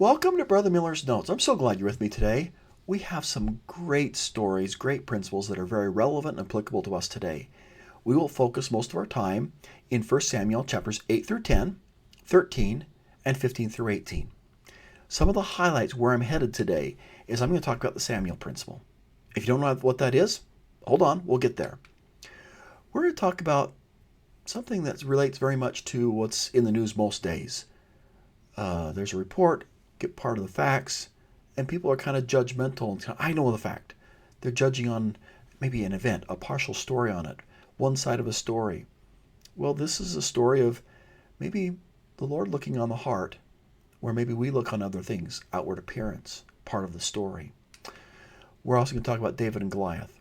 Welcome to Brother Miller's Notes. I'm so glad you're with me today. We have some great stories, great principles that are very relevant and applicable to us today. We will focus most of our time in 1 Samuel chapters 8 through 10, 13, and 15 through 18. Some of the highlights where I'm headed today is I'm going to talk about the Samuel principle. If you don't know what that is, hold on, we'll get there. We're going to talk about something that relates very much to what's in the news most days. There's a report, get part of the facts, and people are kind of judgmental. And I know the fact. They're judging on maybe an event, a partial story on it, one side of a story. Well, this is a story of maybe the Lord looking on the heart, where maybe we look on other things, outward appearance, part of the story. We're also going to talk about David and Goliath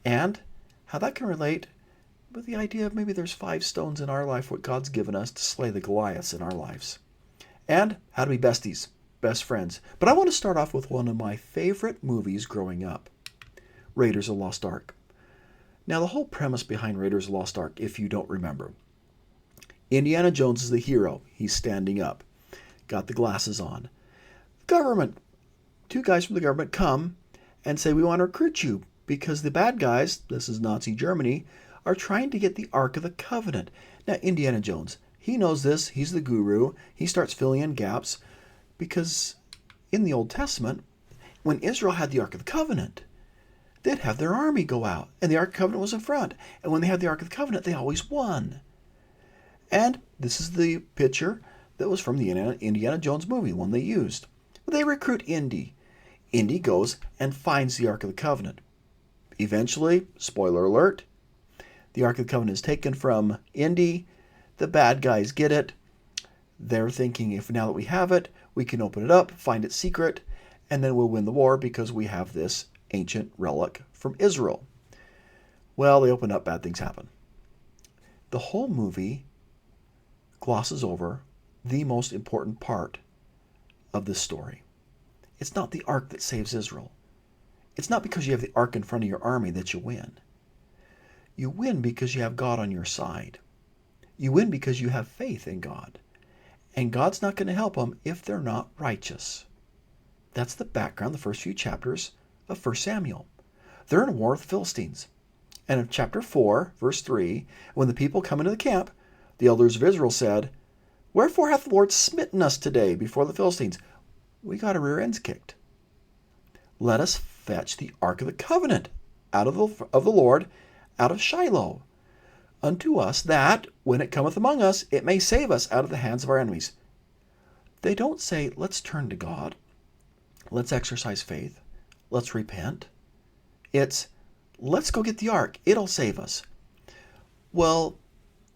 and how that can relate with the idea of maybe there's 5 stones in our life, what God's given us to slay the Goliaths in our lives. And how to be besties, best friends. But I want to start off with one of my favorite movies growing up, Raiders of the Lost Ark. Now, the whole premise behind Raiders of the Lost Ark, if you don't remember, Indiana Jones is the hero. He's standing up, got the glasses on. Government, 2 guys from the government come and say, we want to recruit you because the bad guys, this is Nazi Germany, are trying to get the Ark of the Covenant. Now, Indiana Jones, he knows this. He's the guru. He starts filling in gaps because in the Old Testament, when Israel had the Ark of the Covenant, they'd have their army go out, and the Ark of the Covenant was in front. And when they had the Ark of the Covenant, they always won. And this is the picture that was from the Indiana Jones movie, one they used. They recruit Indy. Indy goes and finds the Ark of the Covenant. Eventually, spoiler alert, the Ark of the Covenant is taken from Indy. The bad guys get it. They're thinking, if now that we have it, we can open it up, find it secret, and then we'll win the war because we have this ancient relic from Israel. Well, they open up, bad things happen. The whole movie glosses over the most important part of this story. It's not the ark that saves Israel. It's not because you have the ark in front of your army that you win. You win because you have God on your side. You win because you have faith in God. And God's not going to help them if they're not righteous. That's the background, the first few chapters of 1 Samuel. They're in a war with the Philistines. And in chapter 4, verse 3, when the people come into the camp, the elders of Israel said, wherefore hath the Lord smitten us today before the Philistines? We got our rear ends kicked. Let us fetch the Ark of the Covenant out of the Lord, out of Shiloh, unto us, that, when it cometh among us, it may save us out of the hands of our enemies. They don't say, let's turn to God. Let's exercise faith. Let's repent. It's, let's go get the ark. It'll save us. Well,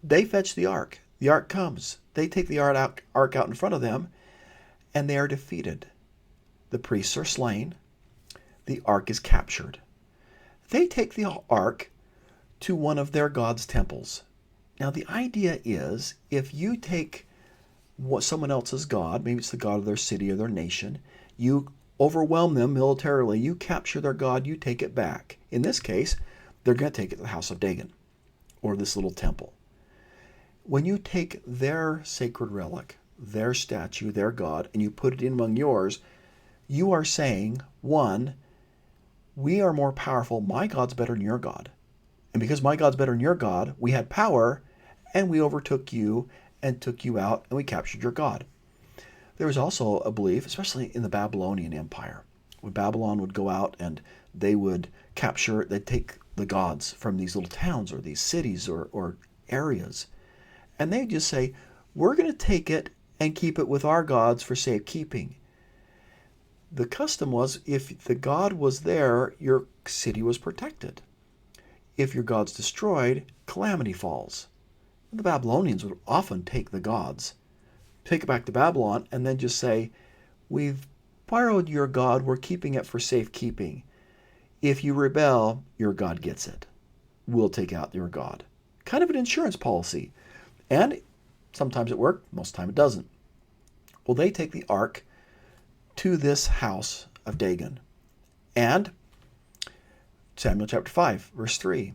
they fetch the ark. The ark comes. They take the ark out in front of them, and they are defeated. The priests are slain. The ark is captured. They take the ark to one of their god's temples. Now, the idea is, if you take someone else's god, maybe it's the god of their city or their nation, you overwhelm them militarily, you capture their god, you take it back. In this case, they're going to take it to the house of Dagon, or this little temple. When you take their sacred relic, their statue, their god, and you put it in among yours, you are saying, one, we are more powerful. My God's better than your God. And because my God's better than your God, we had power, and we overtook you and took you out, and we captured your God. There was also a belief, especially in the Babylonian Empire, when Babylon would go out and they would capture, they'd take the gods from these little towns or these cities or areas, and they'd just say, we're going to take it and keep it with our gods for safekeeping. The custom was, if the god was there, your city was protected. If your god's destroyed, calamity falls. The Babylonians would often take the gods, take it back to Babylon, and then just say, we've borrowed your god, we're keeping it for safekeeping. If you rebel, your god gets it. We'll take out your god. Kind of an insurance policy. And sometimes it worked, most of the time it doesn't. Well, they take the ark to this house of Dagon. And Samuel chapter 5, verse 3.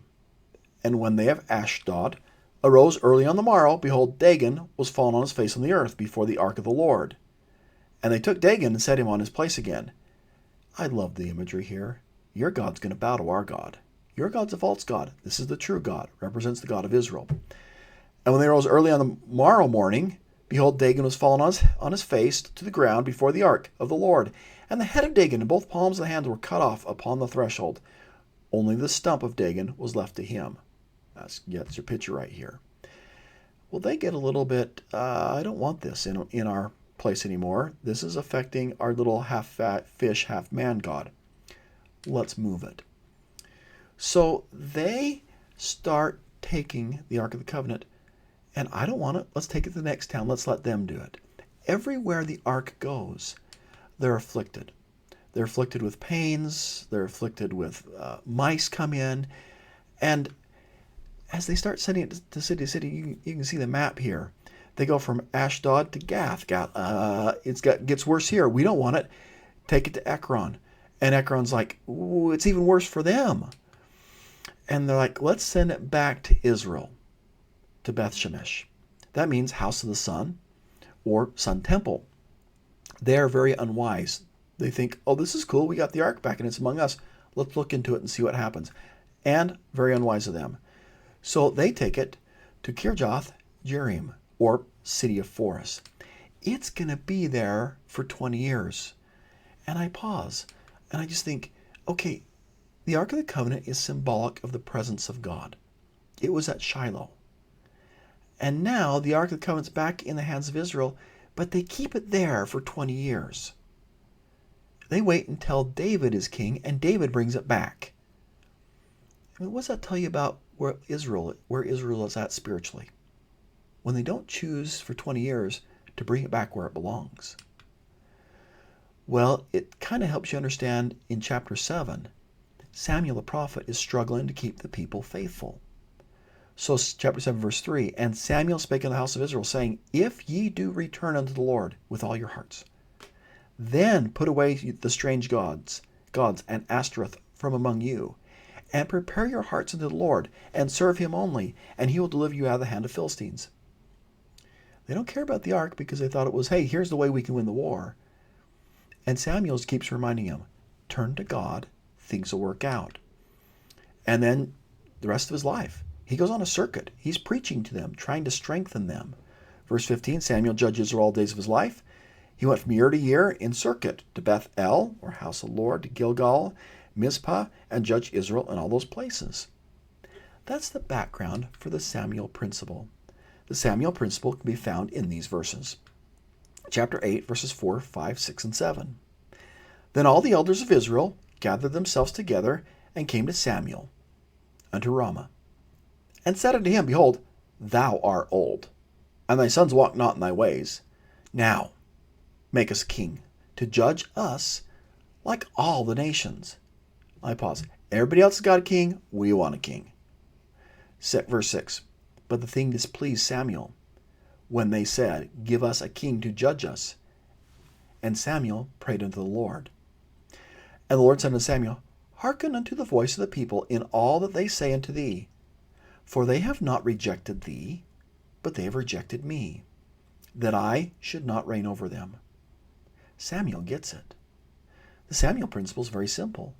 And when they of Ashdod arose early on the morrow, behold, Dagon was fallen on his face on the earth before the ark of the Lord. And they took Dagon and set him on his place again. I love the imagery here. Your God's going to bow to our God. Your God's a false God. This is the true God, represents the God of Israel. And when they rose early on the morrow morning, behold, Dagon was fallen on his face to the ground before the ark of the Lord. And the head of Dagon and both palms of the hands were cut off upon the threshold. Only the stump of Dagon was left to him. That's your picture right here. Well, they get a little bit, I don't want this in our place anymore. This is affecting our little half-fat fish, half-man God. Let's move it. So they start taking the Ark of the Covenant, and I don't want it. Let's take it to the next town. Let's let them do it. Everywhere the Ark goes, they're afflicted. They're afflicted with pains. They're afflicted with mice come in. And as they start sending it to city to city, you can see the map here. They go from Ashdod to Gath. Gets worse here. We don't want it. Take it to Ekron. And Ekron's like, ooh, it's even worse for them. And they're like, let's send it back to Israel, to Beth Shemesh. That means house of the sun or sun temple. They are very unwise. They think, oh, this is cool. We got the ark back and it's among us. Let's look into it and see what happens. And very unwise of them. So they take it to Kirjath Jearim, or city of forests. It's going to be there for 20 years. And I pause, and I just think, okay, the Ark of the Covenant is symbolic of the presence of God. It was at Shiloh. And now the Ark of the Covenant's back in the hands of Israel, but they keep it there for 20 years. They wait until David is king, and David brings it back. I mean, what does that tell you about where Israel is at spiritually? When they don't choose for 20 years to bring it back where it belongs. Well, it kind of helps you understand in chapter 7, Samuel the prophet is struggling to keep the people faithful. So chapter 7 verse 3, and Samuel spake in the house of Israel, saying, if ye do return unto the Lord with all your hearts, then put away the strange gods and Ashtoreth from among you, and prepare your hearts unto the Lord, and serve him only, and he will deliver you out of the hand of Philistines. They don't care about the ark because they thought it was, hey, here's the way we can win the war. And Samuel keeps reminding him, turn to God, things will work out. And then the rest of his life, he goes on a circuit. He's preaching to them, trying to strengthen them. Verse 15, Samuel judged Israel all the days of his life. He went from year to year in circuit to Beth El, or house of the Lord, to Gilgal, Mizpah, and judged Israel in all those places. That's the background for the Samuel principle. The Samuel principle can be found in these verses. Chapter 8, verses 4, 5, 6, and 7. Then all the elders of Israel gathered themselves together and came to Samuel unto Ramah, and said unto him, behold, thou art old, and thy sons walk not in thy ways. Now make us a king, to judge us like all the nations. I pause. Everybody else has got a king. We want a king. Verse 6. But the thing displeased Samuel when they said, give us a king to judge us. And Samuel prayed unto the Lord. And the Lord said unto Samuel, hearken unto the voice of the people in all that they say unto thee. For they have not rejected thee, but they have rejected me, that I should not reign over them. Samuel gets it. The Samuel principle is very simple.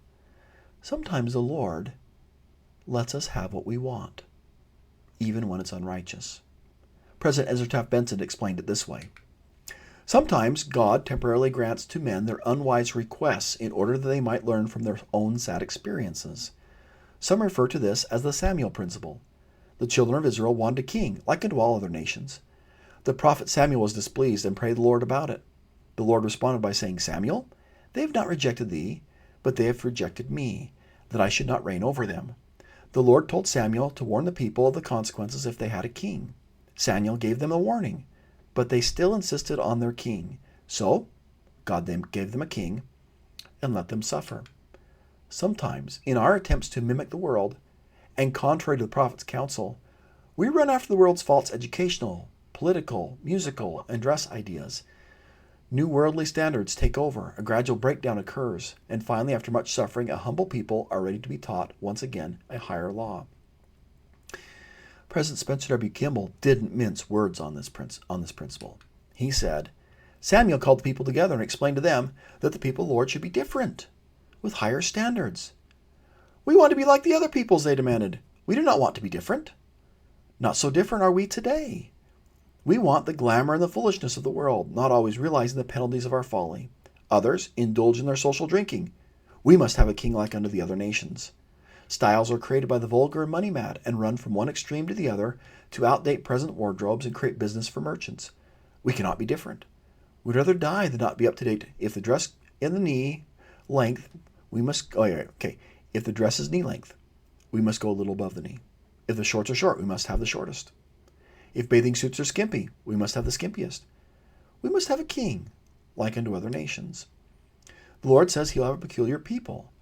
Sometimes the Lord lets us have what we want, even when it's unrighteous. President Ezra Taft Benson explained it this way. Sometimes God temporarily grants to men their unwise requests in order that they might learn from their own sad experiences. Some refer to this as the Samuel principle. The children of Israel wanted a king, like unto all other nations. The prophet Samuel was displeased and prayed the Lord about it. The Lord responded by saying, Samuel, they have not rejected thee, but they have rejected me, that I should not reign over them. The Lord told Samuel to warn the people of the consequences if they had a king. Samuel gave them a warning, but they still insisted on their king. So God then gave them a king and let them suffer. Sometimes, in our attempts to mimic the world, and contrary to the prophet's counsel, we run after the world's false educational, political, musical, and dress ideas. New worldly standards take over, a gradual breakdown occurs, and finally, after much suffering, a humble people are ready to be taught, once again, a higher law. President Spencer W. Kimball didn't mince words on this principle. He said, Samuel called the people together and explained to them that the people of the Lord should be different, with higher standards. "We want to be like the other peoples," they demanded. "We do not want to be different. Not so different are we today. We want the glamour and the foolishness of the world, not always realizing the penalties of our folly. Others indulge in their social drinking. We must have a king like unto the other nations. Styles are created by the vulgar and money mad and run from one extreme to the other to outdate present wardrobes and create business for merchants. We cannot be different. We'd rather die than not be up to date. If the dress in the knee length, we must. Oh yeah, okay. If the dress is knee length, we must go a little above the knee. If the shorts are short, we must have the shortest. If bathing suits are skimpy, we must have the skimpiest. We must have a king, like unto other nations. The Lord says he'll have a peculiar people,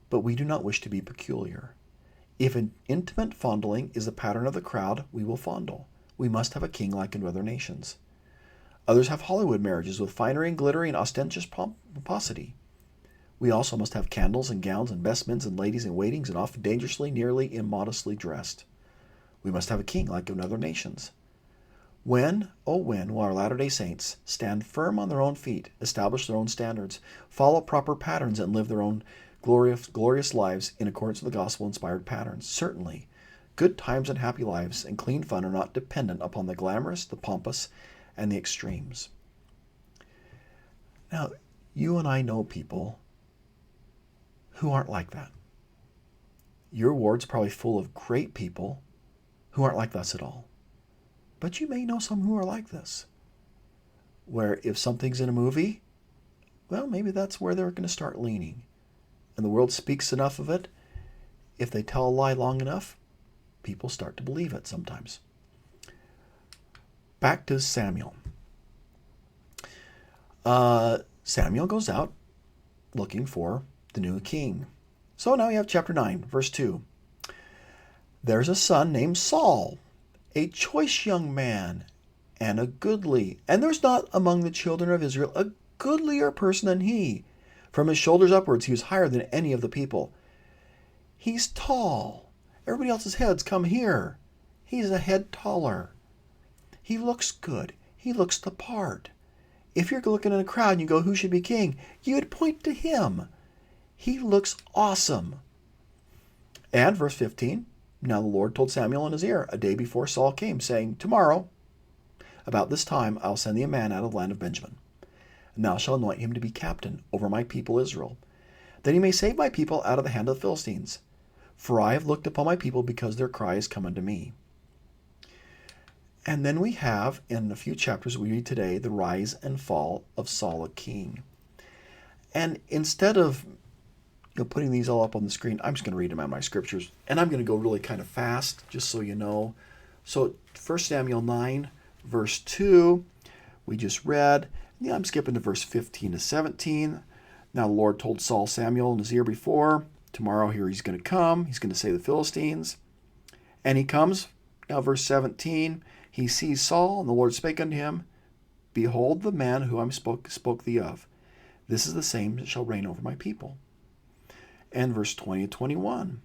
but we do not wish to be peculiar. If an intimate fondling is the pattern of the crowd, we will fondle. We must have a king like unto other nations. Others have Hollywood marriages with finery and glittering and ostentatious pomposity. We also must have candles and gowns and vestments and ladies in waitings and often dangerously, nearly immodestly dressed. We must have a king like unto other nations. When, oh when, will our Latter-day Saints stand firm on their own feet, establish their own standards, follow proper patterns, and live their own glorious lives in accordance with the gospel-inspired patterns? Certainly, good times and happy lives and clean fun are not dependent upon the glamorous, the pompous, and the extremes. Now, you and I know people who aren't like that. Your ward's probably full of great people who aren't like us at all. But you may know some who are like this, where if something's in a movie, well, maybe that's where they're going to start leaning. And the world speaks enough of it. If they tell a lie long enough, people start to believe it sometimes. Back to Samuel. Samuel goes out looking for the new king. So now we have chapter 9, verse 2. There's a son named Saul, a choice young man, and a goodly. And there's not among the children of Israel a goodlier person than he. From his shoulders upwards, he was higher than any of the people. He's tall. Everybody else's heads come here. He's a head taller. He looks good. He looks the part. If you're looking in a crowd and you go, who should be king? You would point to him. He looks awesome. And verse 15. Now the Lord told Samuel in his ear a day before Saul came, saying, Tomorrow, about this time, I'll send thee a man out of the land of Benjamin. And thou shalt anoint him to be captain over my people Israel, that he may save my people out of the hand of the Philistines. For I have looked upon my people because their cry is come unto me. And then we have, in a few chapters we read today, the rise and fall of Saul a king. And instead of putting these all up on the screen, I'm just going to read them out of my scriptures. And I'm going to go really kind of fast, just so you know. So 1 Samuel 9, verse 2, we just read. Yeah, I'm skipping to verse 15 to 17. Now the Lord told Saul Samuel in his ear before, tomorrow here he's going to come. He's going to save the Philistines. And he comes. Now verse 17, he sees Saul, and the Lord spake unto him, Behold the man whom I spoke thee of. This is the same that shall reign over my people. And verse 20 and 21.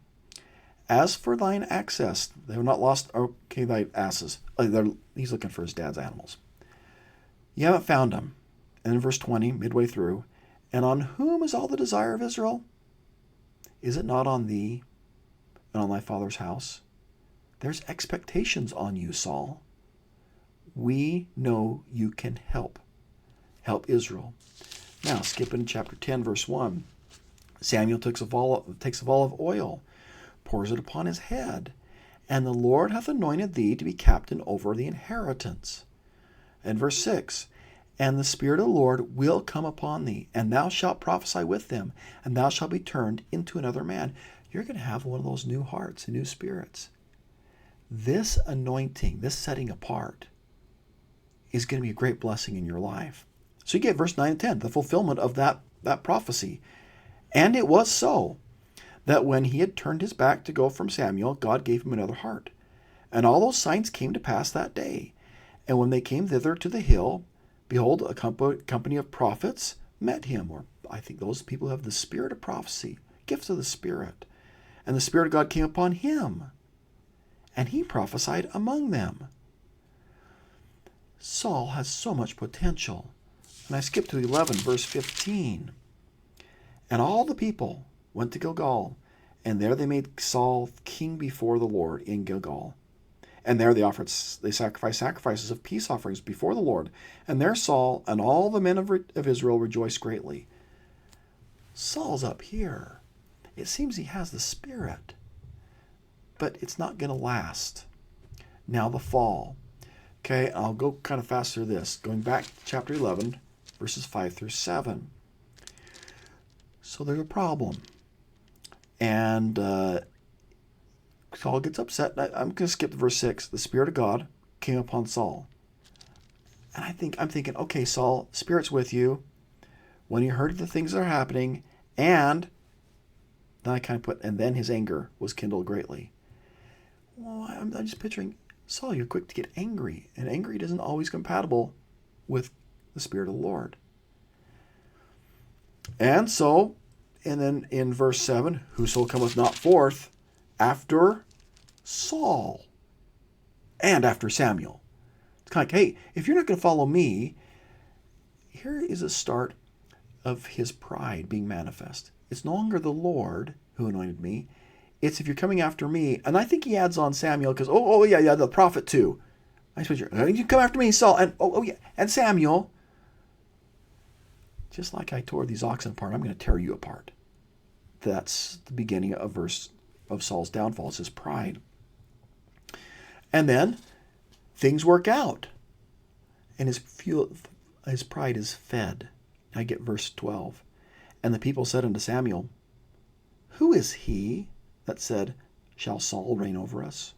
As for thine access, they have not lost, okay, thy asses. He's looking for his dad's animals. You haven't found them. And in verse 20, midway through, and on whom is all the desire of Israel? Is it not on thee and on thy father's house? There's expectations on you, Saul. We know you can help Israel. Now, skipping to chapter 10, verse 1. Samuel takes of olive oil, pours it upon his head, and the Lord hath anointed thee to be captain over the inheritance. And verse 6, and the Spirit of the Lord will come upon thee, and thou shalt prophesy with them, and thou shalt be turned into another man. You're going to have one of those new hearts and new spirits. This anointing, this setting apart, is going to be a great blessing in your life. So you get verse 9 and 10, the fulfillment of that prophecy. And it was so, that when he had turned his back to go from Samuel, God gave him another heart. And all those signs came to pass that day. And when they came thither to the hill, behold, a company of prophets met him. Or I think those people have the spirit of prophecy, gifts of the Spirit. And the Spirit of God came upon him, and he prophesied among them. Saul has so much potential, And I skip to 11, verse 15. And all the people went to Gilgal, and there they made Saul king before the Lord in Gilgal. And there they sacrificed sacrifices of peace offerings before the Lord. And there Saul and all the men of Israel rejoiced greatly. Saul's up here. It seems he has the Spirit, but it's not going to last. Now the fall. Okay, I'll go kind of fast through this. Going back to chapter 11, verses 5 through 7. So there's a problem. And Saul gets upset. I'm going to skip to verse 6. The Spirit of God came upon Saul. And I'm thinking, okay, Saul, Spirit's with you. When you heard the things that are happening, and then I kind of put, and then his anger was kindled greatly. Well, I'm just picturing, Saul, you're quick to get angry. And angry isn't always compatible with the Spirit of the Lord. And so, and then in verse 7, whoso cometh not forth after Saul and after Samuel. It's kind of like, hey, if you're not going to follow me, here is a start of his pride being manifest. It's no longer the Lord who anointed me. It's if you're coming after me. And I think he adds on Samuel because, yeah, the prophet too. I suppose you come after me, Saul, and yeah, and Samuel. Just like I tore these oxen apart, I'm going to tear you apart. That's the beginning of Saul's downfall. It's his pride. And then things work out. And his pride is fed. I get verse 12. And the people said unto Samuel, who is he that said, shall Saul reign over us?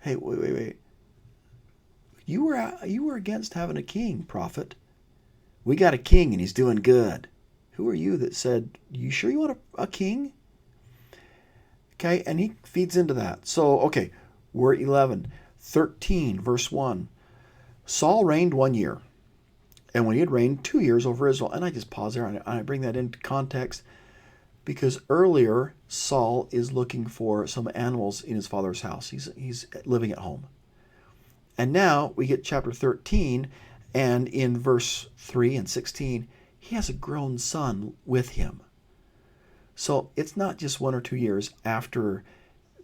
Hey, wait. You were against having a king, prophet. We got a king and he's doing good. Who are you that said, you sure you want a king? Okay, and he feeds into that. So, okay, we're at 11. 13, verse 1. Saul reigned 1 year. And when he had reigned 2 years over Israel, and I just pause there and I bring that into context because earlier Saul is looking for some animals in his father's house. He's living at home. And now we get chapter 13, and in verse 3 and 16, he has a grown son with him. So it's not just 1 or 2 years after,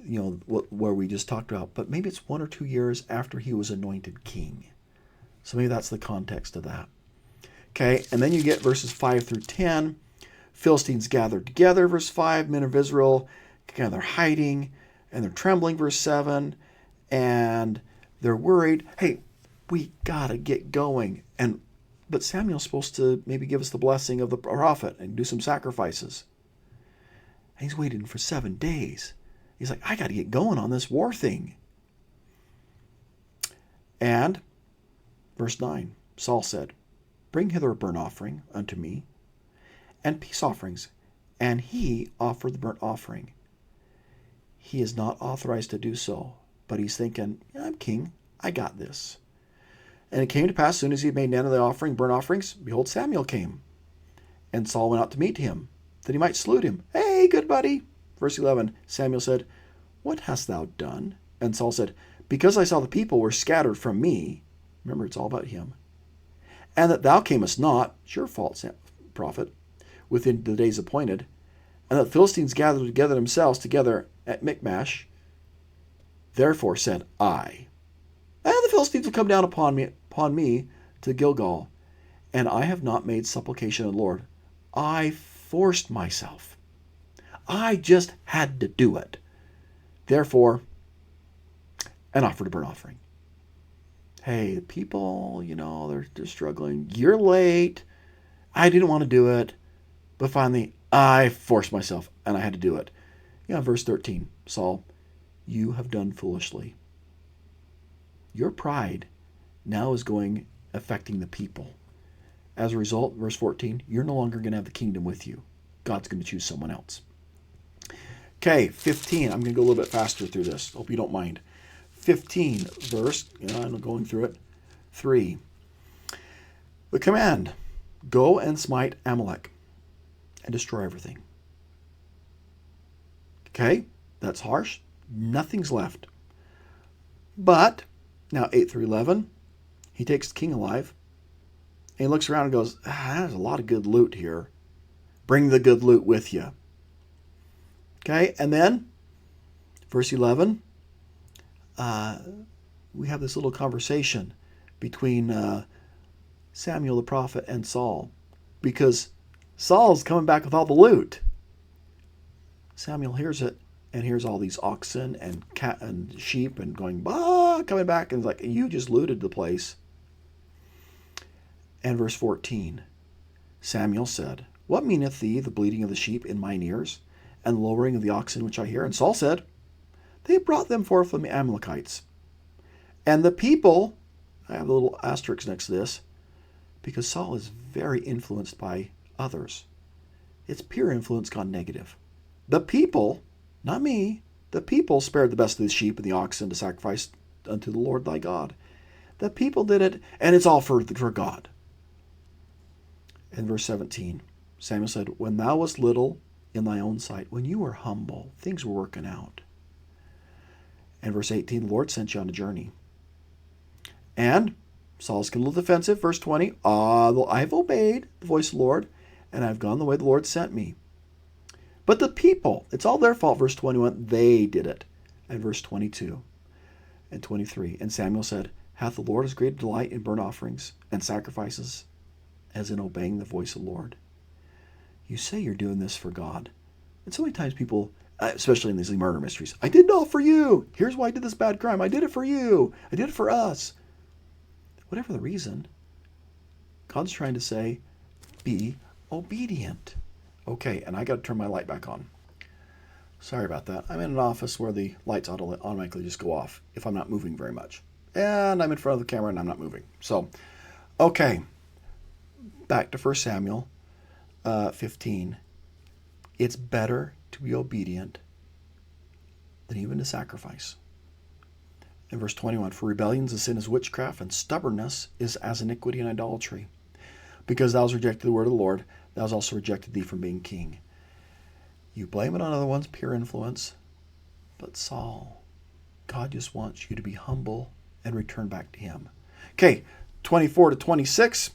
where we just talked about, but maybe it's 1 or 2 years after he was anointed king. So maybe that's the context of that. Okay, and then you get verses 5 through 10. Philistines gathered together, verse 5. Men of Israel, they're hiding, and they're trembling, verse 7. And they're worried. Hey, we got to get going. But Samuel's supposed to maybe give us the blessing of the prophet and do some sacrifices. And he's waiting for 7 days. He's like, I got to get going on this war thing. And verse 9, Saul said, bring hither a burnt offering unto me, and peace offerings. And he offered the burnt offering. He is not authorized to do so, but he's thinking, I'm king, I got this. And it came to pass, as soon as he had made none of the burnt offerings, behold, Samuel came. And Saul went out to meet him, that he might salute him. Hey, good buddy. Verse 11, Samuel said, what hast thou done? And Saul said, because I saw the people were scattered from me. Remember, it's all about him. And that thou camest not, it's your fault, prophet, within the days appointed. And that the Philistines gathered themselves together at Michmash. Therefore said I, and the Philistines will come down upon me to Gilgal, and I have not made supplication to the Lord. I forced myself. I just had to do it. Therefore, and offered a burnt offering. Hey, the people, they're struggling. You're late. I didn't want to do it. But finally, I forced myself, and I had to do it. Verse 13, Saul, you have done foolishly. Your pride now is affecting the people. As a result, verse 14, you're no longer going to have the kingdom with you. God's going to choose someone else. Okay, 15. I'm going to go a little bit faster through this. Hope you don't mind. 15 verse, I'm going through it. 3. The command, go and smite Amalek and destroy everything. Okay, that's harsh. Nothing's left. But, now 8 through 11, he takes the king alive, And he looks around and goes, there's a lot of good loot here. Bring the good loot with you. Okay, and then, verse 11, we have this little conversation between Samuel the prophet and Saul, because Saul's coming back with all the loot. Samuel hears it and hears all these oxen and cat and sheep and going, bah, coming back, and it's like, you just looted the place. And verse 14, Samuel said, what meaneth thee the bleating of the sheep in mine ears, and the lowing of the oxen which I hear? And Saul said, they brought them forth from the Amalekites. And the people, I have a little asterisk next to this, because Saul is very influenced by others. It's pure influence gone negative. The people, not me, the people spared the best of the sheep and the oxen to sacrifice unto the Lord thy God. The people did it, and it's all for God. In verse 17, Samuel said, when thou wast little in thy own sight, when you were humble, things were working out. And verse 18, the Lord sent you on a journey. And Saul's getting a little defensive. Verse 20, I have obeyed the voice of the Lord, and I have gone the way the Lord sent me. But the people, it's all their fault. Verse 21, they did it. And verse 22 and 23, and Samuel said, hath the Lord as great delight in burnt offerings and sacrifices as in obeying the voice of the Lord? You say you're doing this for God. And so many times people, especially in these murder mysteries, I did it all for you. Here's why I did this bad crime. I did it for you. I did it for us. Whatever the reason, God's trying to say, be obedient. Okay, and I got to turn my light back on. Sorry about that. I'm in an office where the lights automatically just go off if I'm not moving very much. And I'm in front of the camera and I'm not moving. So, okay, back to 1 Samuel 15. It's better to be obedient than even to sacrifice. In verse 21, for rebellions a sin is witchcraft, and stubbornness is as iniquity and idolatry. Because thou hast rejected the word of the Lord, thou hast also rejected thee from being king. You blame it on other ones, pure influence. But Saul, God just wants you to be humble and return back to him. Okay, 24 to 26,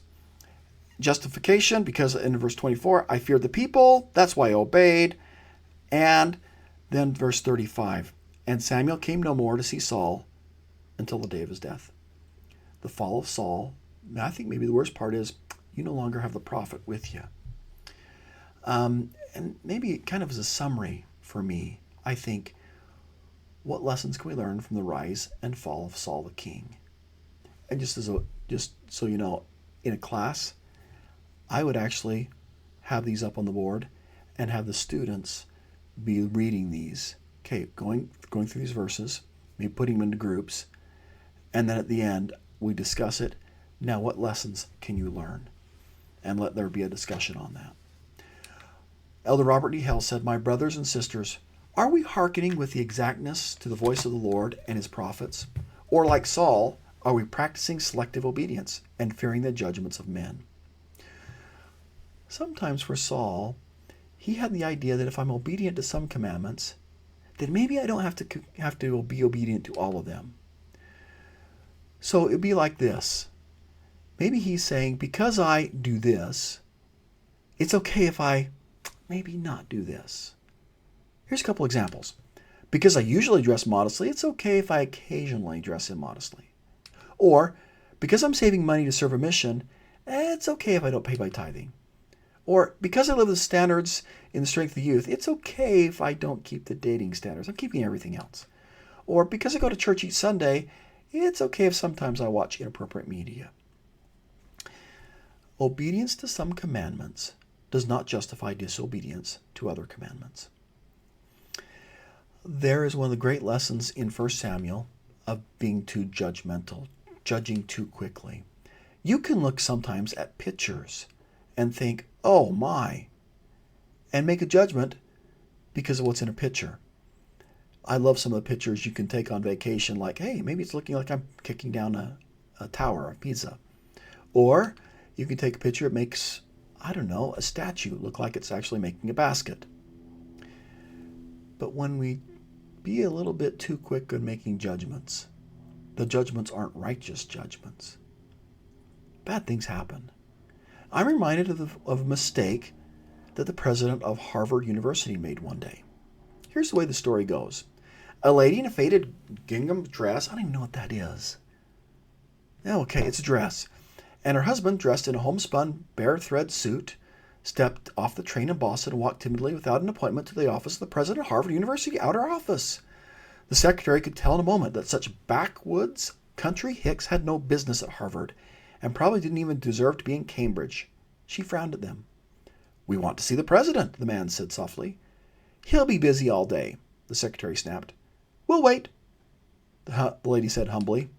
justification, because in verse 24, I feared the people, that's why I obeyed. And then verse 35, and Samuel came no more to see Saul until the day of his death. The fall of Saul, I think maybe the worst part is you no longer have the prophet with you. And maybe kind of as a summary for me, I think, what lessons can we learn from the rise and fall of Saul the king? And just so you know, in a class, I would actually have these up on the board and have the students be reading these. Okay, going through these verses, maybe putting them into groups, and then at the end we discuss it. Now, what lessons can you learn? And let there be a discussion on that. Elder Robert D. Hale said, my brothers and sisters, are we hearkening with the exactness to the voice of the Lord and his prophets? Or like Saul, are we practicing selective obedience and fearing the judgments of men? Sometimes for Saul, he had the idea that if I'm obedient to some commandments, then maybe I don't have to be obedient to all of them. So it'd be like this. Maybe he's saying, because I do this, it's okay if I maybe not do this. Here's a couple examples. Because I usually dress modestly, it's okay if I occasionally dress immodestly. Or, because I'm saving money to serve a mission, it's okay if I don't pay my tithing. Or, because I live with standards in the strength of the youth, it's okay if I don't keep the dating standards. I'm keeping everything else. Or, because I go to church each Sunday, it's okay if sometimes I watch inappropriate media. Obedience to some commandments does not justify disobedience to other commandments. There is one of the great lessons in 1 Samuel of being too judgmental, judging too quickly. You can look sometimes at pictures and think, oh my, and make a judgment because of what's in a picture. I love some of the pictures you can take on vacation, like, hey, maybe it's looking like I'm kicking down a tower of Pisa. Or you can take a picture, it makes, I don't know, a statue look like it's actually making a basket. But when we be a little bit too quick in making judgments, the judgments aren't righteous judgments. Bad things happen. I'm reminded of a mistake that the president of Harvard University made one day. Here's the way the story goes. A lady in a faded gingham dress, I don't even know what that is. Okay, it's a dress. And her husband, dressed in a homespun bare thread suit, stepped off the train in Boston and walked timidly without an appointment to the office of the president of Harvard University outer office. The secretary could tell in a moment that such backwoods country hicks had no business at Harvard and probably didn't even deserve to be in Cambridge. She frowned at them. "We want to see the president," the man said softly. "He'll be busy all day," the secretary snapped. "We'll wait," the lady said humbly.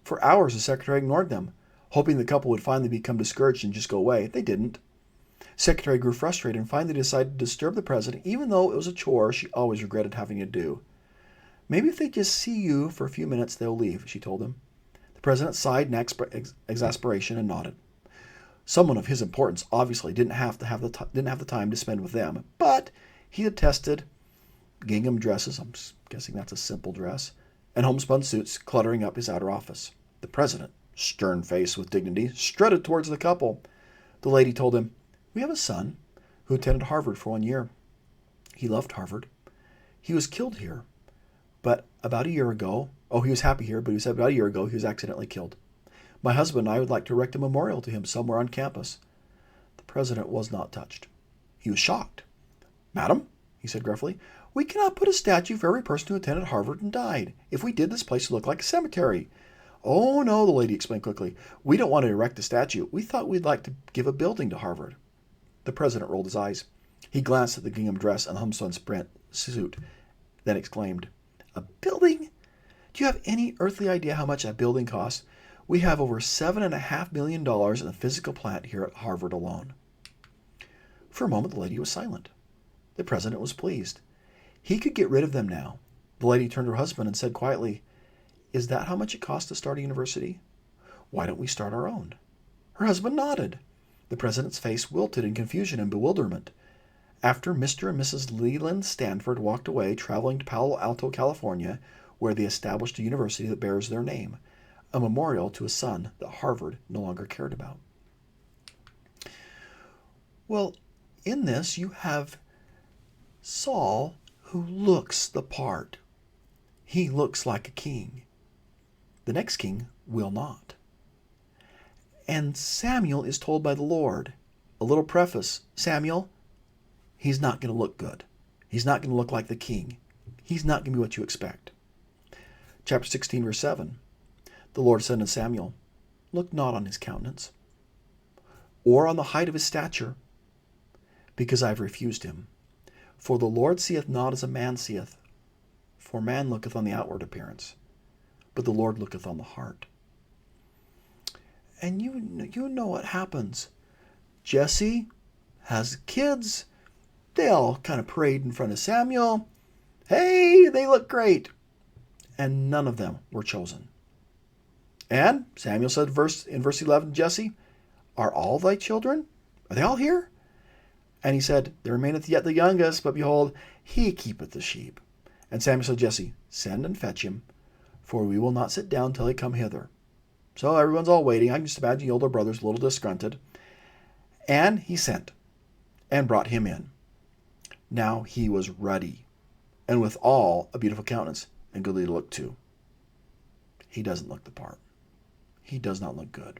For hours the secretary ignored them, hoping the couple would finally become discouraged and just go away. They didn't. Secretary grew frustrated and finally decided to disturb the president, even though it was a chore she always regretted having to do. "Maybe if they just see you for a few minutes, they'll leave," she told him. The president sighed in exasperation and nodded. Someone of his importance obviously didn't have the time to spend with them, but he detested gingham dresses, I'm guessing that's a simple dress, and homespun suits cluttering up his outer office. The president, stern-faced with dignity, strutted towards the couple. The lady told him, "We have a son who attended Harvard for 1 year. He loved Harvard. He was killed here, but about a year ago, he was happy here, but he said about a year ago he was accidentally killed. My husband and I would like to erect a memorial to him somewhere on campus." The president was not touched. He was shocked. "Madam," he said gruffly, "we cannot put a statue for every person who attended Harvard and died. If we did, this place would look like a cemetery." "Oh, no," the lady explained quickly. "We don't want to erect a statue. We thought we'd like to give a building to Harvard." The president rolled his eyes. He glanced at the gingham dress and the homespun sprint suit, then exclaimed, "A building? Do you have any earthly idea how much that building costs? We have over $7.5 million in the physical plant here at Harvard alone." For a moment, the lady was silent. The president was pleased. He could get rid of them now. The lady turned to her husband and said quietly, "Is that how much it costs to start a university? Why don't we start our own?" Her husband nodded. The president's face wilted in confusion and bewilderment. After Mr. and Mrs. Leland Stanford walked away, traveling to Palo Alto, California, where they established a university that bears their name, a memorial to a son that Harvard no longer cared about. Well, in this you have Saul, who looks the part. He looks like a king. The next king will not. And Samuel is told by the Lord, a little preface, "Samuel, he's not going to look good. He's not going to look like the king. He's not going to be what you expect." Chapter 16, verse 7. The Lord said unto Samuel, "Look not on his countenance, or on the height of his stature, because I have refused him. For the Lord seeth not as a man seeth, for man looketh on the outward appearance, but the Lord looketh on the heart." And you know what happens. Jesse has kids. They all kind of parade in front of Samuel. Hey, they look great. And none of them were chosen. And Samuel said in verse 11, "Jesse, are all thy children? Are they all here?" And he said, "There remaineth yet the youngest, but behold, he keepeth the sheep." And Samuel said, "Jesse, send and fetch him, for we will not sit down till he come hither." So everyone's all waiting. I can just imagine the older brother's a little disgruntled. And he sent and brought him in. Now he was ruddy, and withal a beautiful countenance, and goodly to look too. He doesn't look the part. He does not look good.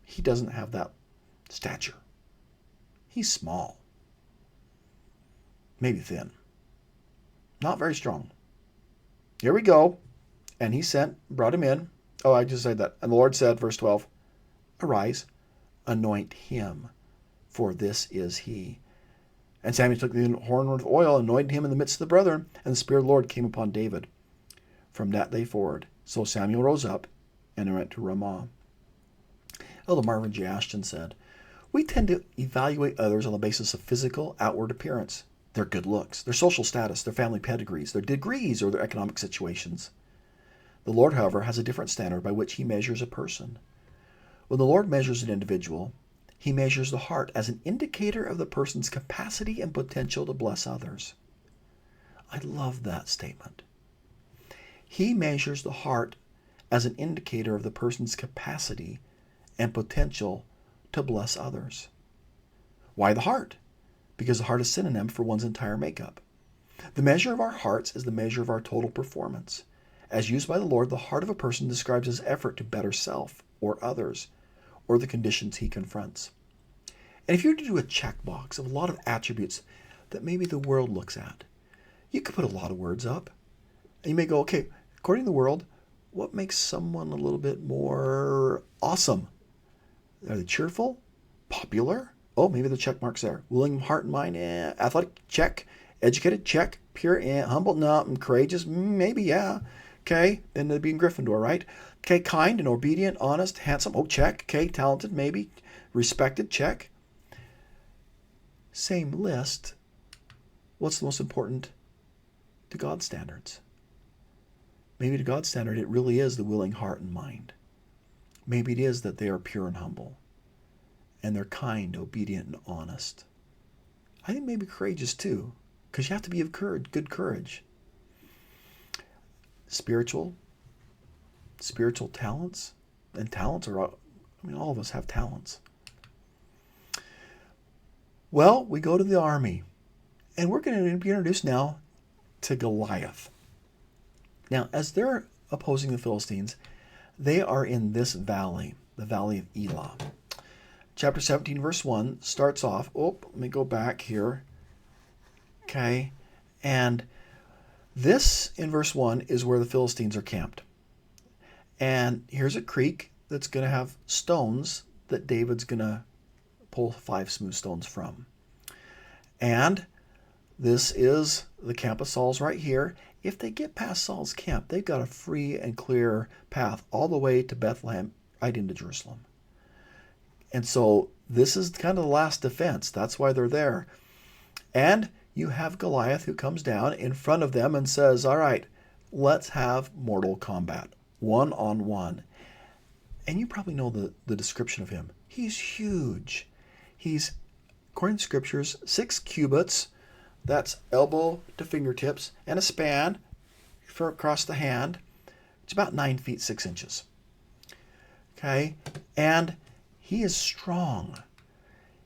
He doesn't have that stature. He's small. Maybe thin. Not very strong. Here we go. And he sent, brought him in. Oh, I just said that. And the Lord said, verse 12, "Arise, anoint him, for this is he." And Samuel took the horn of oil and anointed him in the midst of the brethren, and the Spirit of the Lord came upon David. From that day forward, so Samuel rose up and went to Ramah. Elder Marvin J. Ashton said, "We tend to evaluate others on the basis of physical, outward appearance, their good looks, their social status, their family pedigrees, their degrees, or their economic situations. The Lord, however, has a different standard by which he measures a person. When the Lord measures an individual, he measures the heart as an indicator of the person's capacity and potential to bless others." I love that statement. He measures the heart as an indicator of the person's capacity and potential to bless others. Why the heart? Because the heart is synonym for one's entire makeup. The measure of our hearts is the measure of our total performance. As used by the Lord, the heart of a person describes his effort to better self or others, or the conditions he confronts. And if you were to do a checkbox of a lot of attributes that maybe the world looks at, you could put a lot of words up. And you may go, okay, according to the world, what makes someone a little bit more awesome? Are they cheerful? Popular? Oh, maybe the check mark's there. Willing, heart and mind, athletic, check. Educated, check. Pure, humble, no. Courageous, maybe, yeah. Okay, then they'd be in Gryffindor, right? Okay, kind and obedient, honest, handsome, oh, check. Okay, talented, maybe. Respected, check. Same list. What's the most important to God's standards? Maybe to God's standard, it really is the willing heart and mind. Maybe it is that they are pure and humble, and they're kind, obedient, and honest. I think maybe courageous too, because you have to be of courage, good courage. Spiritual talents, and talents are, all of us have talents. Well, we go to the army, and we're going to be introduced now to Goliath. Now, as they're opposing the Philistines, they are in this valley, the valley of Elah. Chapter 17, verse 1 starts off, let me go back here. Okay, and this, in verse 1, is where the Philistines are camped. And here's a creek that's going to have stones that David's going to pull 5 smooth stones from. And this is the camp of Saul's right here. If they get past Saul's camp, they've got a free and clear path all the way to Bethlehem, right into Jerusalem. And so this is kind of the last defense. That's why they're there. And you have Goliath who comes down in front of them and says, all right, let's have mortal combat, 1-on-1. And you probably know the description of him. He's huge. He's, according to scriptures, 6 cubits. That's elbow to fingertips, and a span for across the hand. It's about 9 feet 6 inches. Okay, and he is strong.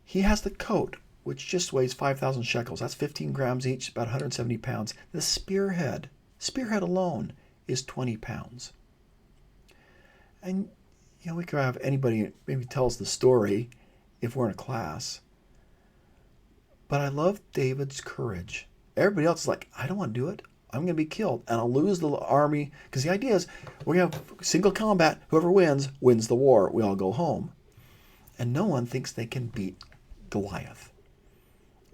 He has the coat, which just weighs 5,000 shekels. That's 15 grams each, about 170 pounds. The spearhead alone is 20 pounds. And, we could have anybody maybe tell us the story if we're in a class. But I love David's courage. Everybody else is like, I don't want to do it. I'm going to be killed, and I'll lose the army. Because the idea is, we're going to have single combat. Whoever wins the war. We all go home. And no one thinks they can beat Goliath.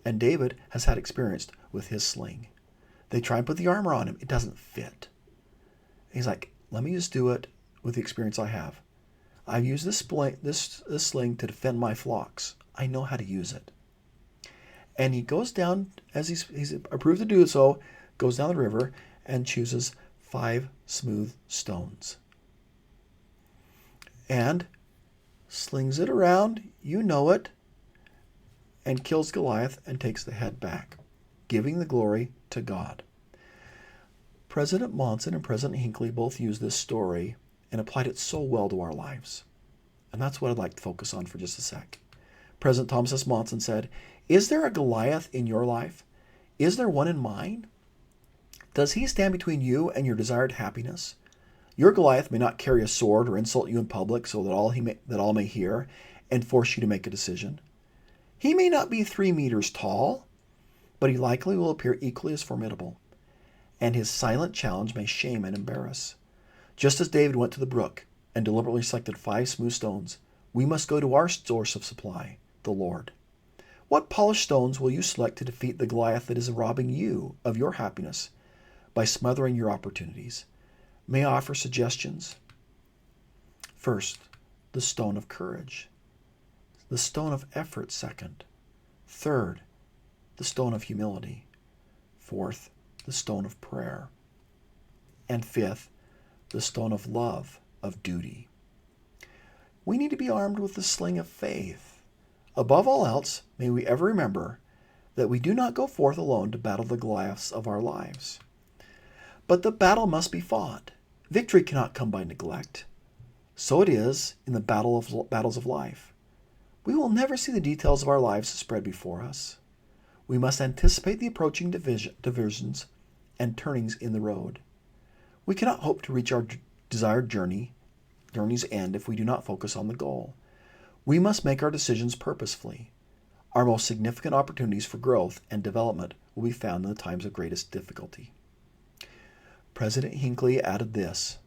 And David has had experience with his sling. They try and put the armor on him. It doesn't fit. He's like, let me just do it with the experience I have. I've used this sling to defend my flocks. I know how to use it. And he goes down, as he's approved to do so, goes down the river and chooses 5 smooth stones. And slings it around, you know it, and kills Goliath and takes the head back, giving the glory to God. President Monson and President Hinckley both used this story and applied it so well to our lives. And that's what I'd like to focus on for just a sec. President Thomas S. Monson said, is there a Goliath in your life? Is there one in mine? Does he stand between you and your desired happiness? Your Goliath may not carry a sword or insult you in public so that all may hear and force you to make a decision. He may not be 3 meters tall, but he likely will appear equally as formidable, and his silent challenge may shame and embarrass. Just as David went to the brook and deliberately selected 5 smooth stones, we must go to our source of supply, the Lord. What polished stones will you select to defeat the Goliath that is robbing you of your happiness by smothering your opportunities? May I offer suggestions? First, the stone of courage. The stone of effort, second. Third, the stone of humility. Fourth, the stone of prayer. And fifth, the stone of love, of duty. We need to be armed with the sling of faith. Above all else, may we ever remember that we do not go forth alone to battle the Goliaths of our lives. But the battle must be fought. Victory cannot come by neglect. So it is in the battles of life. We will never see the details of our lives spread before us. We must anticipate the approaching diversions and turnings in the road. We cannot hope to reach our desired journey's end if we do not focus on the goal. We must make our decisions purposefully. Our most significant opportunities for growth and development will be found in the times of greatest difficulty. President Hinckley added this: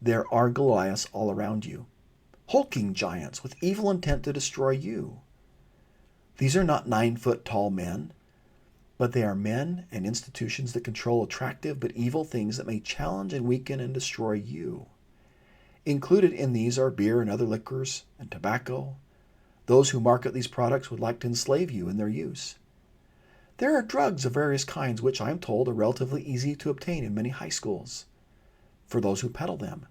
"There are Goliaths all around you, hulking giants with evil intent to destroy you. These are not 9-foot tall men, but they are men and institutions that control attractive but evil things that may challenge and weaken and destroy you. Included in these are beer and other liquors and tobacco. Those who market these products would like to enslave you in their use. There are drugs of various kinds which, I am told, are relatively easy to obtain in many high schools for those who peddle them.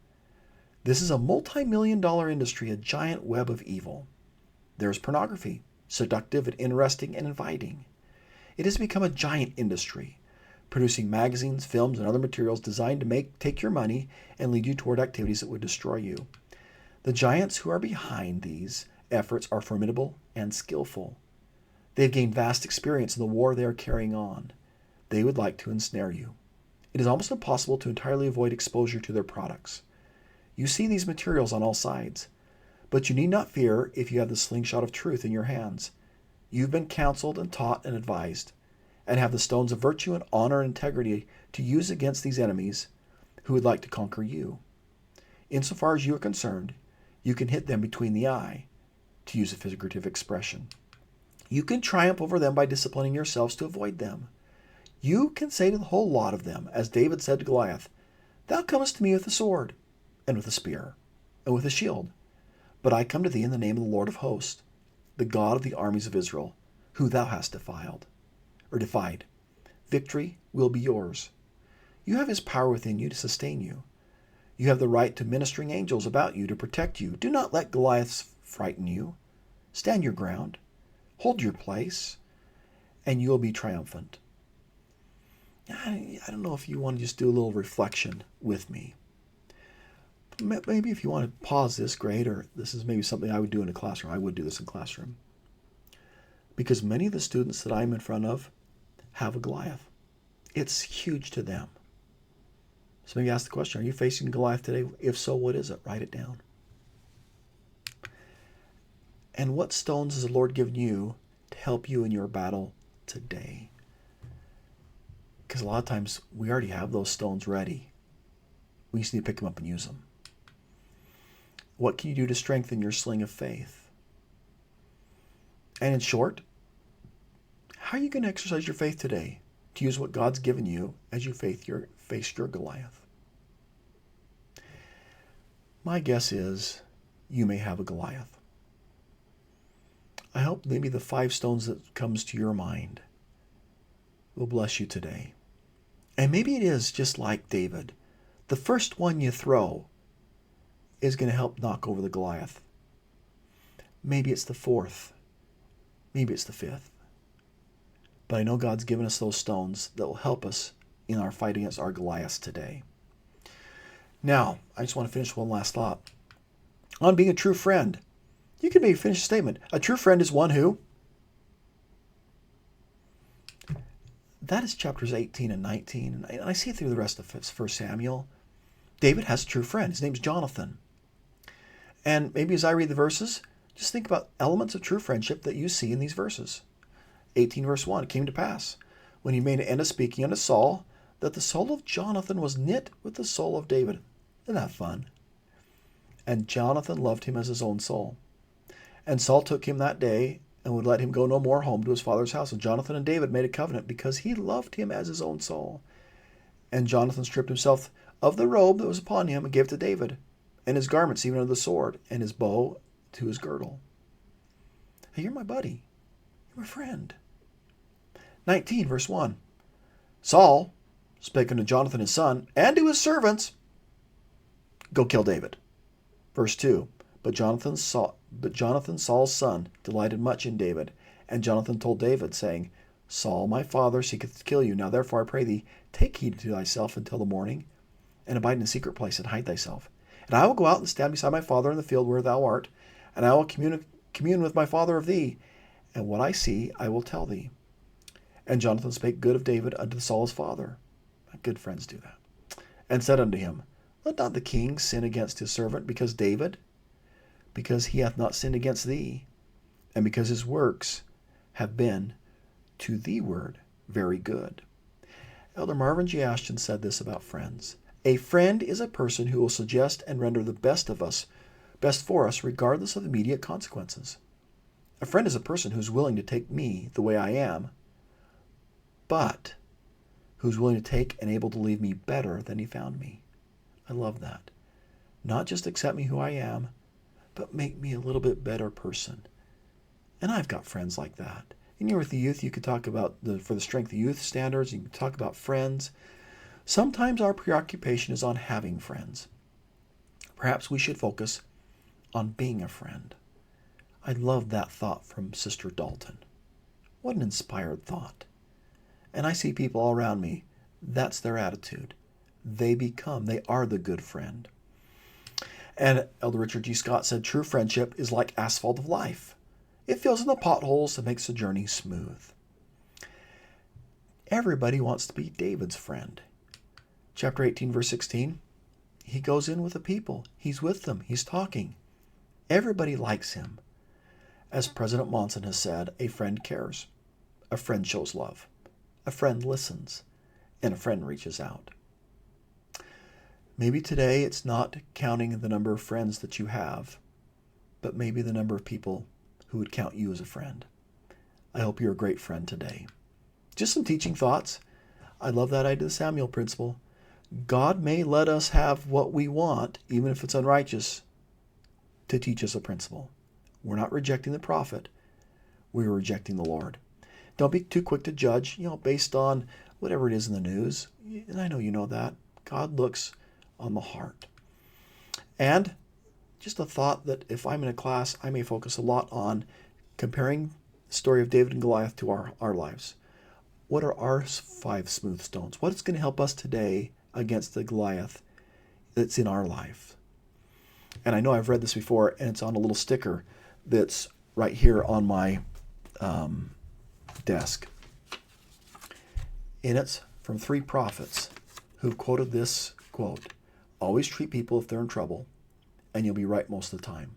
This is a multi-million-dollar industry, a giant web of evil. There is pornography, seductive and interesting and inviting. It has become a giant industry, producing magazines, films, and other materials designed to take your money and lead you toward activities that would destroy you. The giants who are behind these efforts are formidable and skillful. They have gained vast experience in the war they are carrying on. They would like to ensnare you. It is almost impossible to entirely avoid exposure to their products. You see these materials on all sides, but you need not fear if you have the slingshot of truth in your hands. You've been counseled and taught and advised, and have the stones of virtue and honor and integrity to use against these enemies who would like to conquer you. Insofar as you are concerned, you can hit them between the eye, to use a figurative expression. You can triumph over them by disciplining yourselves to avoid them. You can say to the whole lot of them, as David said to Goliath, 'Thou comest to me with a sword, and with a spear, and with a shield. But I come to thee in the name of the Lord of hosts, the God of the armies of Israel, who thou hast defied. Victory will be yours. You have his power within you to sustain you. You have the right to ministering angels about you to protect you. Do not let Goliaths frighten you. Stand your ground. Hold your place, and you will be triumphant.'" I don't know if you want to just do a little reflection with me. Maybe if you want to pause this, great, or this is maybe something I would do in a classroom. I would do this in classroom. Because many of the students that I'm in front of have a Goliath. It's huge to them. So maybe ask the question, are you facing Goliath today? If so, what is it? Write it down. And what stones has the Lord given you to help you in your battle today? Because a lot of times we already have those stones ready. We just need to pick them up and use them. What can you do to strengthen your sling of faith? And in short, how are you going to exercise your faith today to use what God's given you as you face your Goliath? My guess is you may have a Goliath. I hope maybe the 5 stones that comes to your mind will bless you today. And maybe it is just like David. The first one you throw is going to help knock over the Goliath. Maybe it's the 4th. Maybe it's the 5th. But I know God's given us those stones that will help us in our fight against our Goliaths today. Now, I just want to finish one last thought. On being a true friend, you can maybe finish a statement. A true friend is one who... That is chapters 18 and 19. And I see it through the rest of 1 Samuel. David has a true friend. His name's Jonathan. And maybe as I read the verses, just think about elements of true friendship that you see in these verses. 18 verse 1, it came to pass, when he made an end of speaking unto Saul, that the soul of Jonathan was knit with the soul of David. Isn't that fun? And Jonathan loved him as his own soul. And Saul took him that day and would let him go no more home to his father's house. And Jonathan and David made a covenant because he loved him as his own soul. And Jonathan stripped himself of the robe that was upon him and gave it to David, and his garments even of the sword, and his bow to his girdle. Hey, you're my buddy. You're my friend. 19, verse 1. Saul spake unto Jonathan his son, and to his servants, go kill David. Verse 2. But Jonathan, Saul's son, delighted much in David. And Jonathan told David, saying, Saul my father seeketh to kill you. Now therefore I pray thee, take heed to thyself until the morning, and abide in a secret place, and hide thyself. And I will go out and stand beside my father in the field where thou art, and I will communicate commune with my father of thee, and what I see I will tell thee. And Jonathan spake good of David unto Saul his father. Good friends do that. And said unto him, Let not the king sin against his servant, because he hath not sinned against thee, and because his works have been to thee ward very good. Elder Marvin G. Ashton said this about friends. A friend is a person who will suggest and render the best for us, regardless of immediate consequences. A friend is a person who's willing to take me the way I am, but who's willing to take and able to leave me better than he found me. I love that. Not just accept me who I am, but make me a little bit better person. And I've got friends like that. And with the youth, you could talk about for the Strength of Youth standards, you can talk about friends. Sometimes our preoccupation is on having friends. Perhaps we should focus on being a friend. I love that thought from Sister Dalton. What an inspired thought. And I see people all around me, that's their attitude. They are the good friend. And Elder Richard G. Scott said, true friendship is like asphalt of life. It fills in the potholes and makes the journey smooth. Everybody wants to be David's friend. Chapter 18, verse 16, he goes in with the people. He's with them. He's talking. Everybody likes him. As President Monson has said, a friend cares. A friend shows love. A friend listens. And a friend reaches out. Maybe today it's not counting the number of friends that you have, but maybe the number of people who would count you as a friend. I hope you're a great friend today. Just some teaching thoughts. I love that idea of the Samuel principle. God may let us have what we want, even if it's unrighteous, to teach us a principle. We're not rejecting the prophet. We're rejecting the Lord. Don't be too quick to judge, based on whatever it is in the news. And I know you know that. God looks on the heart. And just a thought that if I'm in a class, I may focus a lot on comparing the story of David and Goliath to our lives. What are our 5 smooth stones? What's going to help us today against the Goliath that's in our life? And I know I've read this before, and it's on a little sticker that's right here on my desk. And it's from 3 prophets who've quoted this quote, always treat people if they're in trouble, and you'll be right most of the time.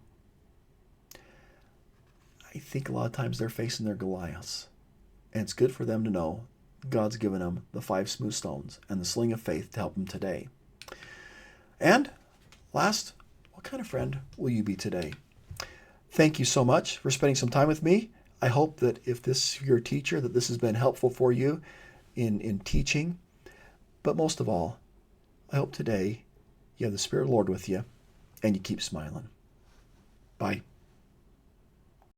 I think a lot of times they're facing their Goliaths. And it's good for them to know God's given them the 5 smooth stones and the sling of faith to help them today. And last, what kind of friend will you be today? Thank you so much for spending some time with me. I hope that if this is your teacher, that this has been helpful for you in teaching. But most of all, I hope today you have the Spirit of the Lord with you and you keep smiling. Bye.